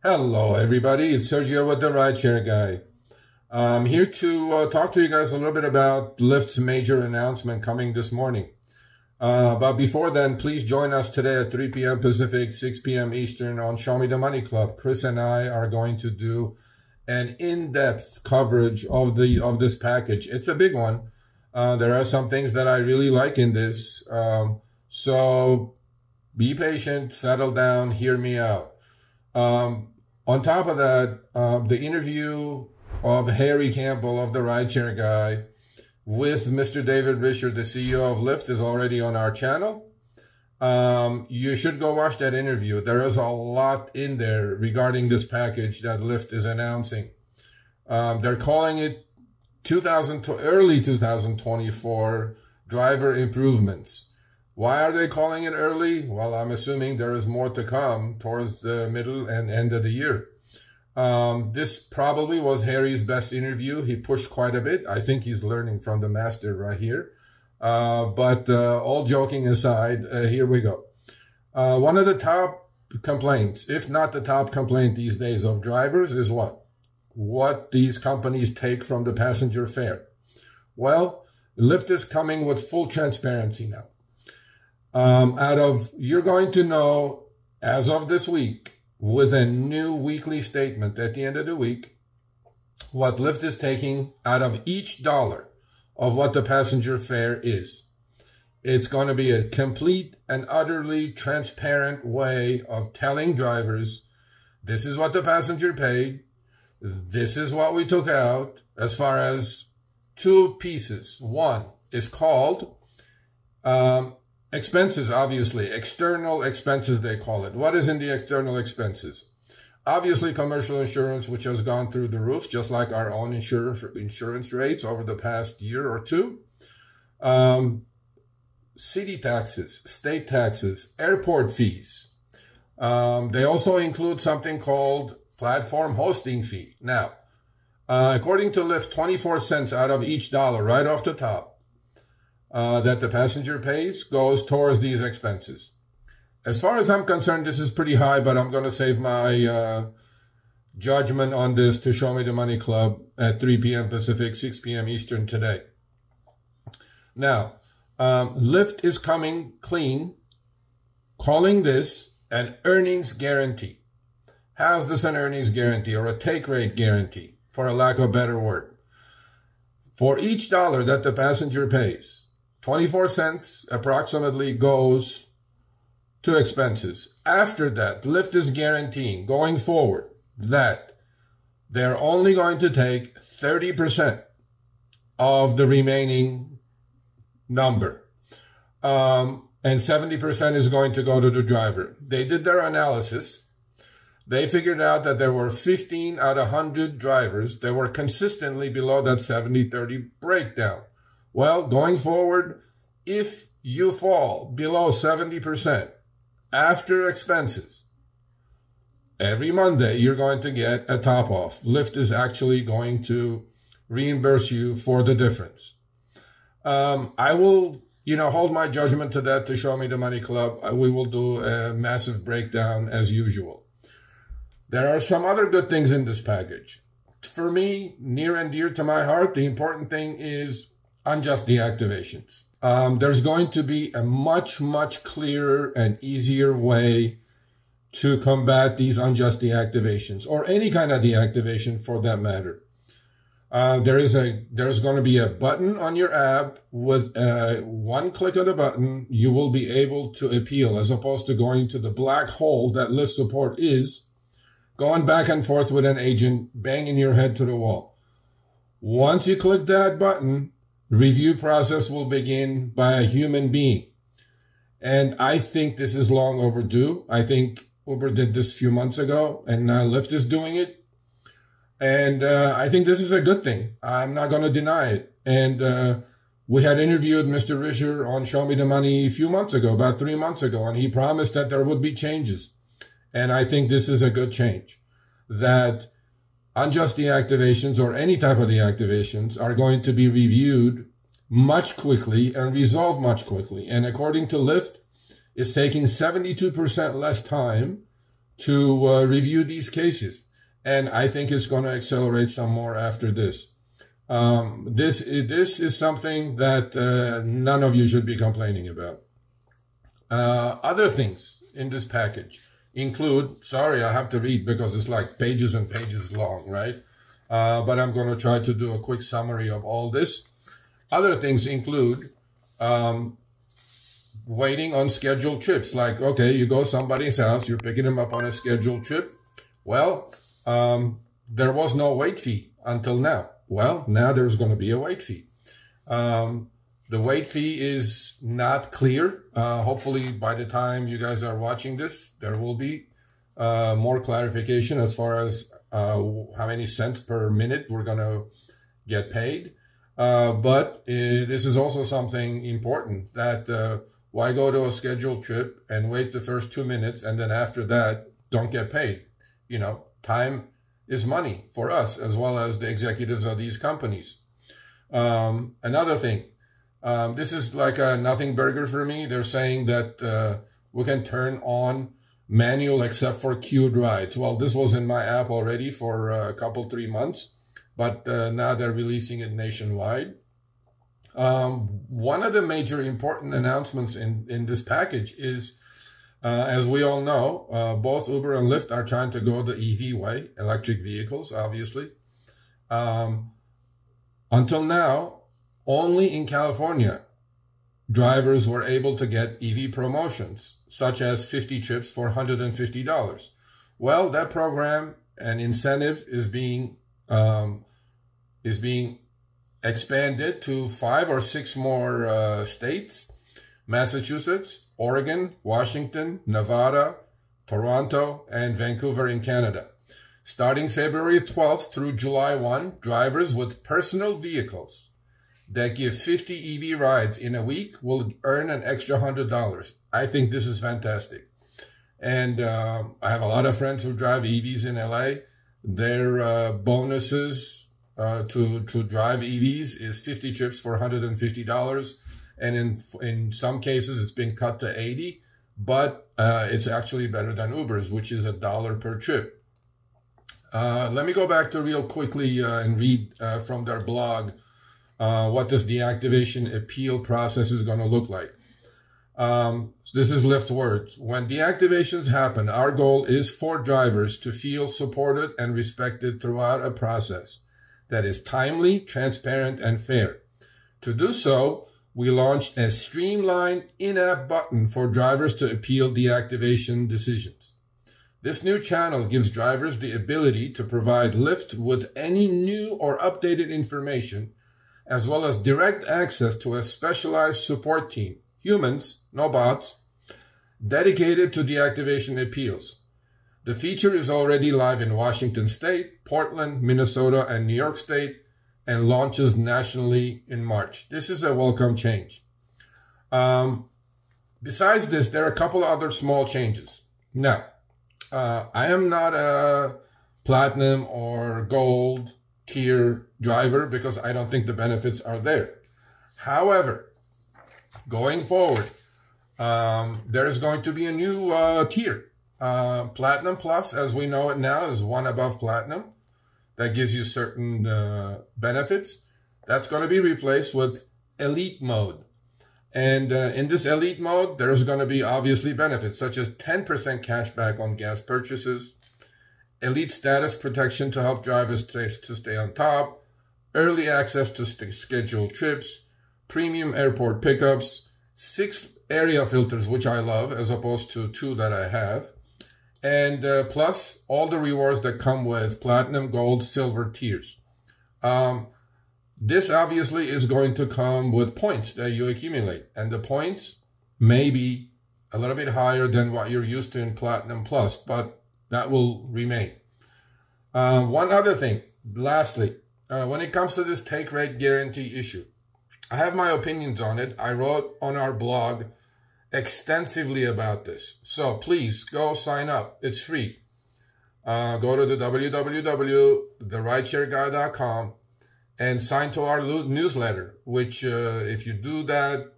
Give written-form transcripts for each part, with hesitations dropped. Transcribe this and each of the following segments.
Hello, everybody. It's Sergio with the RideShare Guy. I'm here to talk to you guys a little bit about Lyft's major announcement coming this morning. But before then, please join us today at 3 p.m. Pacific, 6 p.m. Eastern on Show Me the Money Club. Chris and I are going to do an in-depth coverage of this package. It's a big one. There are some things that I really like in this. So be patient, settle down, hear me out. On top of that, the interview of Harry Campbell of the RideShare Guy with Mr. David Risher, the CEO of Lyft, is already on our channel. You should go watch that interview. There is a lot in there regarding this package that Lyft is announcing. They're calling it early 2024 driver improvements. Why are they calling it early? Well, I'm assuming there is more to come towards the middle and end of the year. This probably was Harry's best interview. He pushed quite a bit. I think he's learning from the master right here. But all joking aside, here we go. One of the top complaints, if not the top complaint these days of drivers, is what? What these companies take from the passenger fare. Well, Lyft is coming with full transparency now. You're going to know as of this week with a new weekly statement at the end of the week, what Lyft is taking out of each dollar of what the passenger fare is. It's going to be a complete and utterly transparent way of telling drivers, this is what the passenger paid. This is what we took out as far as two pieces. One is called, expenses, obviously. External expenses, they call it. What is in the external expenses? Obviously, commercial insurance, which has gone through the roof, just like our own insurance rates over the past year or two. City taxes, state taxes, airport fees. They also include something called platform hosting fee. Now, according to Lyft, 24 cents out of each dollar, right off the top, that the passenger pays goes towards these expenses. As far as I'm concerned, this is pretty high, but I'm going to save my judgment on this to Show Me the Money Club at 3 p.m. Pacific, 6 p.m. Eastern today. Now, Lyft is coming clean, calling this an earnings guarantee. How's this an earnings guarantee or a take rate guarantee, for a lack of a better word? For each dollar that the passenger pays, 24 cents approximately goes to expenses. After that, Lyft is guaranteeing going forward that they're only going to take 30% of the remaining number. And 70% is going to go to the driver. They did their analysis. They figured out that there were 15 out of 100 drivers that were consistently below that 70-30 breakdown. Well, going forward, if you fall below 70% after expenses, every Monday you're going to get a top off. Lyft is actually going to reimburse you for the difference. I will, hold my judgment to that to Show Me the Money Club. We will do a massive breakdown as usual. There are some other good things in this package. For me, near and dear to my heart, the important thing is unjust deactivations. There's going to be a much, much clearer and easier way to combat these unjust deactivations, or any kind of deactivation for that matter. There's going to be a button on your app. With one click of the button, you will be able to appeal, as opposed to going to the black hole that Lyft support is, going back and forth with an agent, banging your head to the wall. Once you click that button, review process will begin by a human being. And I think this is long overdue. I think Uber did this a few months ago, and now Lyft is doing it. And I think this is a good thing. I'm not going to deny it. And we had interviewed Mr. Risher on Show Me the Money a few months ago, about 3 months ago, and he promised that there would be changes. And I think this is a good change, that unjust deactivations or any type of deactivations are going to be reviewed much quickly and resolved much quickly. And according to Lyft, it's taking 72% less time to review these cases. And I think it's going to accelerate some more after this. This is something that none of you should be complaining about. Other things in this package include, sorry, I have to read because it's like pages and pages long, right? But I'm going to try to do a quick summary of all this. Other things include waiting on scheduled trips. Like, okay, you go to somebody's house, you're picking them up on a scheduled trip. Well, there was no wait fee until now. Well, now there's going to be a wait fee. The wait fee is not clear. Hopefully, by the time you guys are watching this, there will be more clarification as far as how many cents per minute we're going to get paid. But this is also something important that why go to a scheduled trip and wait the first 2 minutes and then after that don't get paid? You know, time is money for us as well as the executives of these companies. Another thing, this is like a nothing burger for me. They're saying that we can turn on manual except for queued rides. Well, this was in my app already for a couple, 3 months, but now they're releasing it nationwide. One of the major important announcements in this package is, as we all know, both Uber and Lyft are trying to go the EV way, electric vehicles, obviously. Until now, only in California, drivers were able to get EV promotions, such as 50 trips for $150. Well, that program and incentive is being expanded to 5 or 6 more states: Massachusetts, Oregon, Washington, Nevada, Toronto, and Vancouver in Canada. Starting February 12th through July 1, drivers with personal vehicles that give 50 EV rides in a week will earn an extra $100. I think this is fantastic. And I have a lot of friends who drive EVs in LA. Their bonuses to drive EVs is 50 trips for $150. And in some cases, it's been cut to 80, but it's actually better than Uber's, which is $1 per trip. Let me go back to real quickly and read from their blog what this deactivation appeal process is going to look like. This is Lyft's words. When deactivations happen, our goal is for drivers to feel supported and respected throughout a process that is timely, transparent, and fair. To do so, we launched a streamlined in-app button for drivers to appeal deactivation decisions. This new channel gives drivers the ability to provide Lyft with any new or updated information, as well as direct access to a specialized support team, humans, no bots, dedicated to deactivation appeals. The feature is already live in Washington State, Portland, Minnesota, and New York State, and launches nationally in March. This is a welcome change. Besides this, there are a couple of other small changes. Now, I am not a platinum or gold tier driver because I don't think the benefits are there. However, going forward, there's going to be a new tier. Platinum Plus, as we know it now, is one above Platinum. That gives you certain benefits. That's going to be replaced with Elite Mode. And in this Elite Mode, there's going to be obviously benefits, such as 10% cash back on gas purchases, Elite Status Protection to help drivers stay on top, early access to scheduled trips, premium airport pickups, 6 area filters, which I love, as opposed to 2 that I have, and plus all the rewards that come with Platinum, Gold, Silver tiers. This obviously is going to come with points that you accumulate, and the points may be a little bit higher than what you're used to in Platinum Plus, but that will remain. One other thing, lastly, when it comes to this take rate guarantee issue, I have my opinions on it. I wrote on our blog extensively about this. So please go sign up. It's free. Go to the www.therideshareguy.com and sign to our newsletter, which if you do that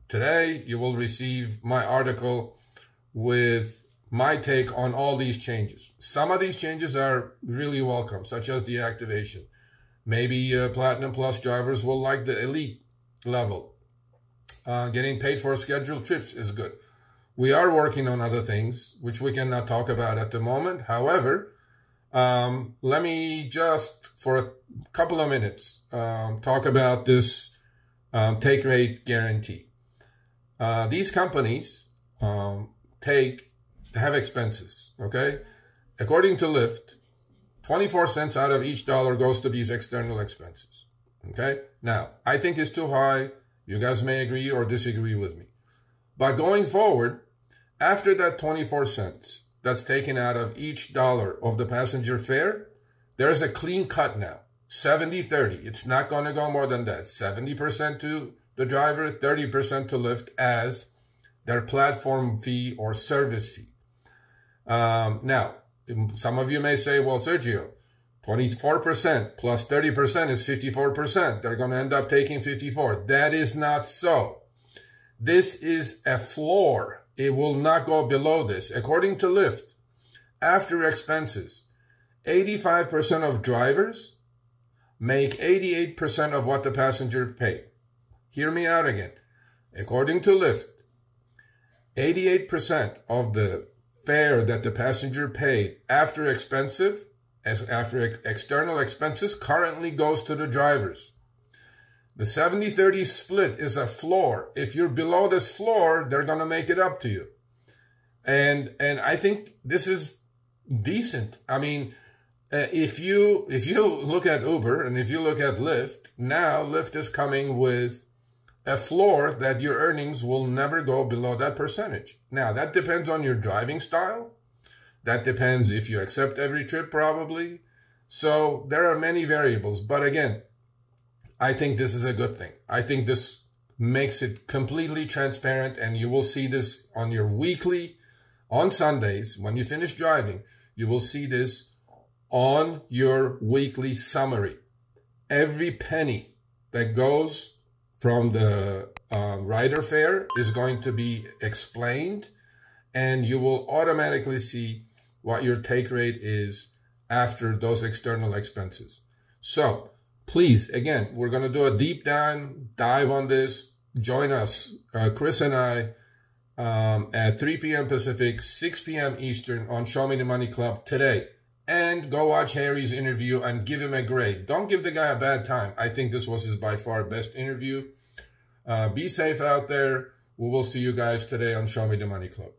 today, you will receive my article with my take on all these changes. Some of these changes are really welcome, such as deactivation. Maybe Platinum Plus drivers will like the elite level. Getting paid for scheduled trips is good. We are working on other things, which we cannot talk about at the moment. However, let me just, for a couple of minutes, talk about this take rate guarantee. These companies have expenses, okay? According to Lyft, 24 cents out of each dollar goes to these external expenses, okay? Now, I think it's too high. You guys may agree or disagree with me. But going forward, after that 24 cents that's taken out of each dollar of the passenger fare, there's a clean cut now, 70-30. It's not going to go more than that. 70% to the driver, 30% to Lyft as their platform fee or service fee. Now, some of you may say, well, Sergio, 24% plus 30% is 54%. They're going to end up taking 54. That is not so. This is a floor. It will not go below this. According to Lyft, after expenses, 85% of drivers make 88% of what the passenger paid. Hear me out again. According to Lyft, 88% of the fare that the passenger paid after external expenses currently goes to the drivers. The 70-30 split is a floor. If you're below this floor, they're going to make it up to you. And I think this is decent. I mean, if you look at Uber and if you look at Lyft, now Lyft is coming with a floor that your earnings will never go below that percentage. Now, that depends on your driving style. That depends if you accept every trip, probably. So there are many variables. But again, I think this is a good thing. I think this makes it completely transparent, and you will see this on your weekly, on Sundays, when you finish driving, you will see this on your weekly summary. Every penny that goes from the rider fare is going to be explained, and you will automatically see what your take rate is after those external expenses. So please, again, we're going to do a deep dive on this. Join us, Chris and I, at 3 p.m. Pacific, 6 p.m. Eastern on Show Me the Money Club today. And go watch Harry's interview and give him a grade. Don't give the guy a bad time. I think this was his by far best interview. Be safe out there. We will see you guys today on Show Me the Money Club.